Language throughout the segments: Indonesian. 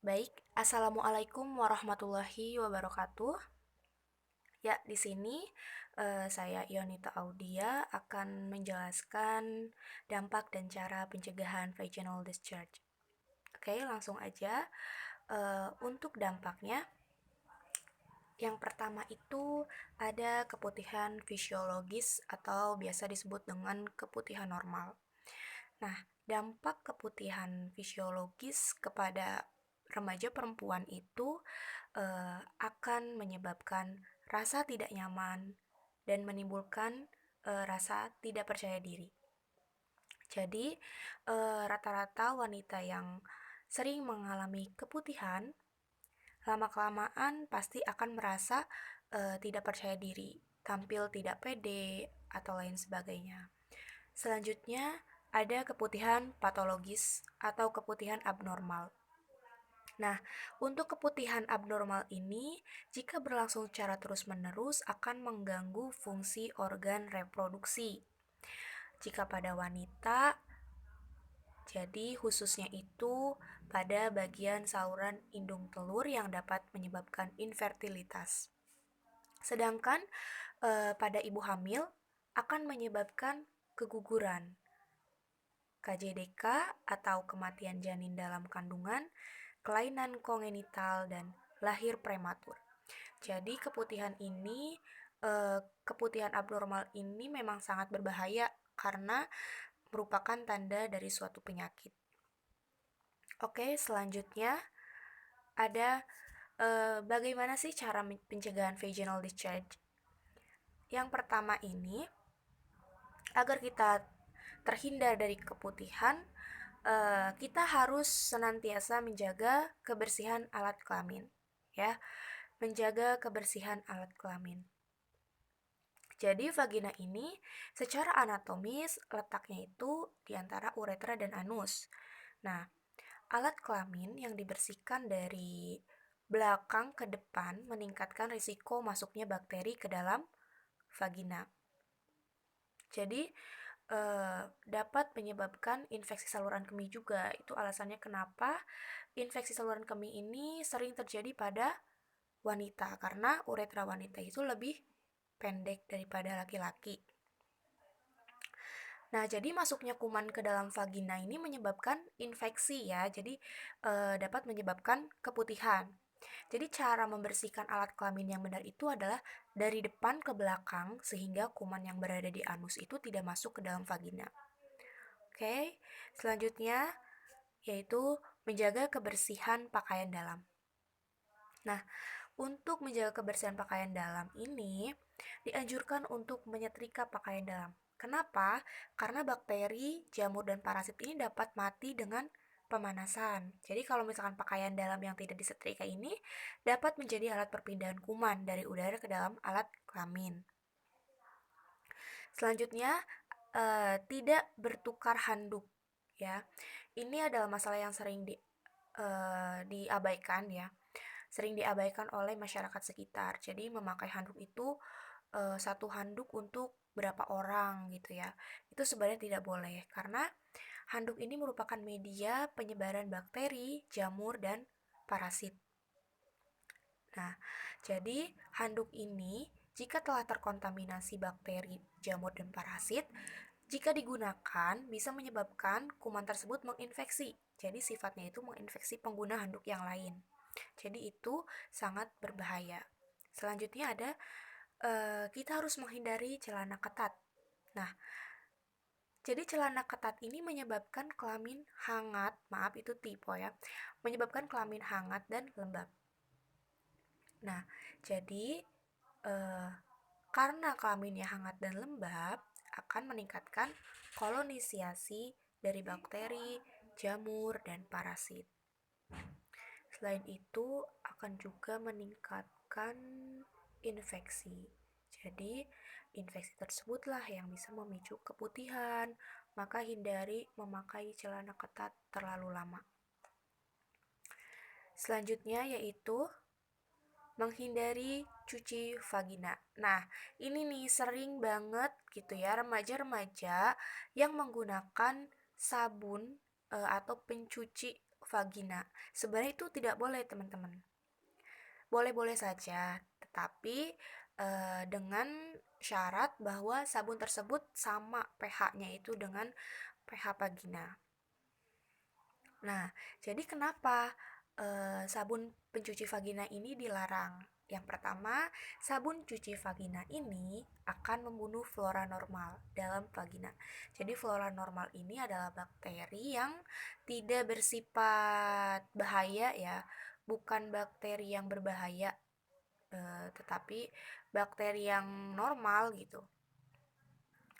Baik, Assalamualaikum warahmatullahi wabarakatuh. Ya, di sini saya Yonita Audia akan menjelaskan dampak dan cara pencegahan vaginal discharge. Oke, langsung aja. Untuk dampaknya, yang pertama itu ada keputihan fisiologis atau biasa disebut dengan keputihan normal. Nah, dampak keputihan fisiologis kepada remaja perempuan itu akan menyebabkan rasa tidak nyaman dan menimbulkan rasa tidak percaya diri. Jadi, rata-rata wanita yang sering mengalami keputihan, lama-kelamaan pasti akan merasa tidak percaya diri, tampil tidak pede, atau lain sebagainya. Selanjutnya, ada keputihan patologis atau keputihan abnormal. Nah, untuk keputihan abnormal ini, jika berlangsung secara terus-menerus, akan mengganggu fungsi organ reproduksi. Jika pada wanita, jadi khususnya itu pada bagian saluran indung telur yang dapat menyebabkan infertilitas. Sedangkan pada ibu hamil akan menyebabkan keguguran, KJDK atau kematian janin dalam kandungan, kelainan kongenital, dan lahir prematur. Jadi keputihan abnormal ini memang sangat berbahaya karena merupakan tanda dari suatu penyakit. Oke, selanjutnya ada bagaimana sih cara pencegahan vaginal discharge? Yang pertama ini, agar kita terhindar dari keputihan, kita harus senantiasa menjaga kebersihan alat kelamin, ya, menjaga kebersihan alat kelamin. Jadi vagina ini secara anatomis letaknya itu di antara uretra dan anus. Nah, alat kelamin yang dibersihkan dari belakang ke depan meningkatkan risiko masuknya bakteri ke dalam vagina. Jadi dapat menyebabkan infeksi saluran kemih juga. Itu alasannya kenapa infeksi saluran kemih ini sering terjadi pada wanita karena uretra wanita itu lebih pendek daripada laki-laki. Nah, jadi masuknya kuman ke dalam vagina ini menyebabkan infeksi ya. Jadi dapat menyebabkan keputihan. Jadi cara membersihkan alat kelamin yang benar itu adalah dari depan ke belakang sehingga kuman yang berada di anus itu tidak masuk ke dalam vagina. Oke, selanjutnya yaitu menjaga kebersihan pakaian dalam. Nah, untuk menjaga kebersihan pakaian dalam ini dianjurkan untuk menyetrika pakaian dalam. Kenapa? Karena bakteri, jamur, dan parasit ini dapat mati dengan pemanasan. Jadi kalau misalkan pakaian dalam yang tidak disetrika ini dapat menjadi alat perpindahan kuman dari udara ke dalam alat kelamin. Selanjutnya, tidak bertukar handuk ya. Ini adalah masalah yang sering diabaikan ya. Sering diabaikan oleh masyarakat sekitar. Jadi memakai handuk itu satu handuk untuk berapa orang gitu ya. Itu sebenarnya tidak boleh karena handuk ini merupakan media penyebaran bakteri, jamur, dan parasit. Nah, jadi handuk ini jika telah terkontaminasi bakteri, jamur, dan parasit, jika digunakan bisa menyebabkan kuman tersebut menginfeksi. Jadi sifatnya itu menginfeksi pengguna handuk yang lain. Jadi itu sangat berbahaya. Selanjutnya ada kita harus menghindari celana ketat. Nah, jadi celana ketat ini menyebabkan kelamin hangat, maaf itu tipe ya, menyebabkan kelamin hangat dan lembab. Nah, jadi karena kelaminnya hangat dan lembab akan meningkatkan kolonisiasi dari bakteri, jamur, dan parasit. Selain itu akan juga meningkatkan infeksi. Jadi, infeksi tersebutlah yang bisa memicu keputihan, maka hindari memakai celana ketat terlalu lama. Selanjutnya yaitu menghindari cuci vagina. Nah, ini nih sering banget gitu ya remaja-remaja yang menggunakan sabun atau pencuci vagina. Sebenarnya itu tidak boleh, teman-teman. Boleh-boleh saja, tetapi dengan syarat bahwa sabun tersebut sama pH-nya itu dengan pH vagina. Nah, jadi kenapa sabun pencuci vagina ini dilarang? Yang pertama, sabun cuci vagina ini akan membunuh flora normal dalam vagina. Jadi flora normal ini adalah bakteri yang tidak bersifat bahaya ya, bukan bakteri yang berbahaya, tetapi bakteri yang normal gitu,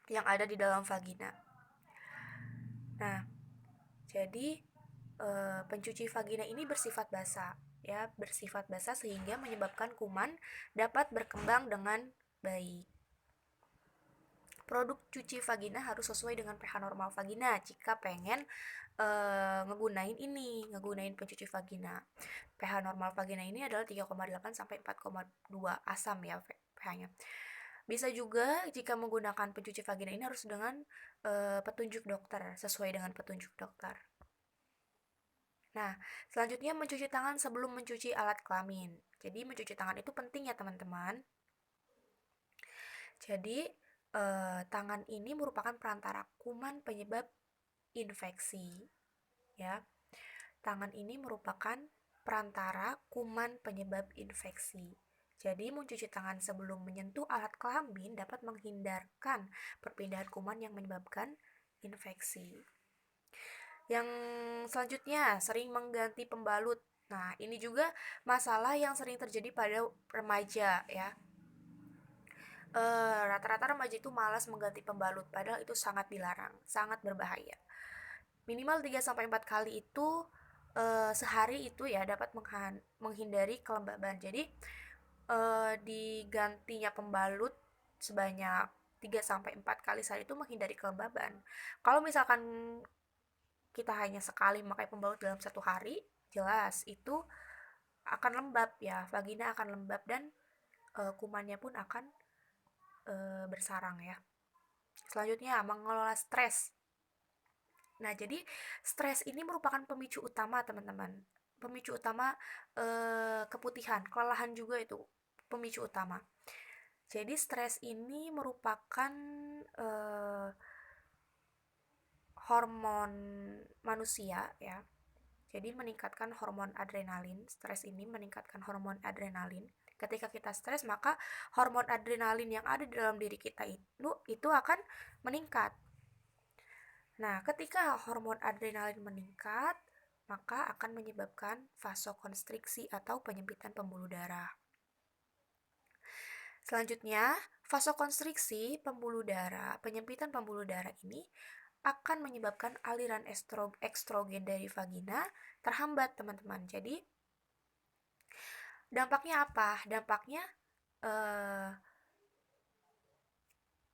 yang ada di dalam vagina. Nah, jadi pencuci vagina ini bersifat basah, ya, bersifat basah sehingga menyebabkan kuman dapat berkembang dengan baik. Produk cuci vagina harus sesuai dengan pH normal vagina jika pengen ngegunain pencuci vagina. pH normal vagina ini adalah 3,8 sampai 4,2 asam ya pH-nya. Bisa juga jika menggunakan pencuci vagina ini harus dengan petunjuk dokter, sesuai dengan petunjuk dokter. Nah, selanjutnya mencuci tangan sebelum mencuci alat kelamin. Jadi mencuci tangan itu penting ya teman-teman. Jadi tangan ini merupakan perantara kuman penyebab infeksi. Ya, tangan ini merupakan perantara kuman penyebab infeksi. Jadi mencuci tangan sebelum menyentuh alat kelamin dapat menghindarkan perpindahan kuman yang menyebabkan infeksi. Yang selanjutnya, sering mengganti pembalut. Nah, ini juga masalah yang sering terjadi pada remaja ya. Rata-rata remaja itu malas mengganti pembalut, padahal itu sangat dilarang, sangat berbahaya. Minimal 3-4 kali itu sehari itu ya dapat menghindari kelembaban. Jadi digantinya pembalut sebanyak 3-4 kali sehari itu menghindari kelembaban. Kalau misalkan kita hanya sekali memakai pembalut dalam satu hari, jelas itu akan lembab ya, vagina akan lembab dan kumannya pun akan bersarang ya. Selanjutnya, mengelola stres. Nah, jadi stres ini merupakan pemicu utama, teman-teman. Pemicu utama keputihan, kelelahan juga itu pemicu utama. Jadi stres ini merupakan hormon manusia ya. Jadi meningkatkan hormon adrenalin. Stres ini meningkatkan hormon adrenalin. Ketika kita stres, maka hormon adrenalin yang ada di dalam diri kita itu akan meningkat. Nah, ketika hormon adrenalin meningkat, maka akan menyebabkan vasokonstriksi atau penyempitan pembuluh darah. Selanjutnya, vasokonstriksi pembuluh darah, penyempitan pembuluh darah ini akan menyebabkan aliran estrogen dari vagina terhambat, teman-teman. Jadi, dampaknya apa? Dampaknya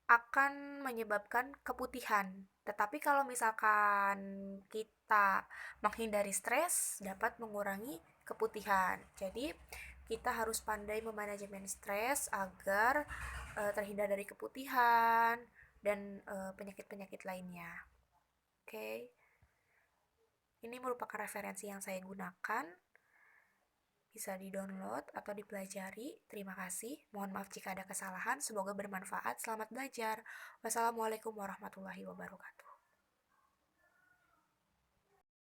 akan menyebabkan keputihan. Tetapi kalau misalkan kita menghindari stres, dapat mengurangi keputihan. Jadi, kita harus pandai memanajemen stres agar terhindar dari keputihan dan penyakit-penyakit lainnya. Oke. Ini merupakan referensi yang saya gunakan. Bisa di-download atau dipelajari. Terima kasih. Mohon maaf jika ada kesalahan. Semoga bermanfaat. Selamat belajar. Wassalamualaikum warahmatullahi wabarakatuh.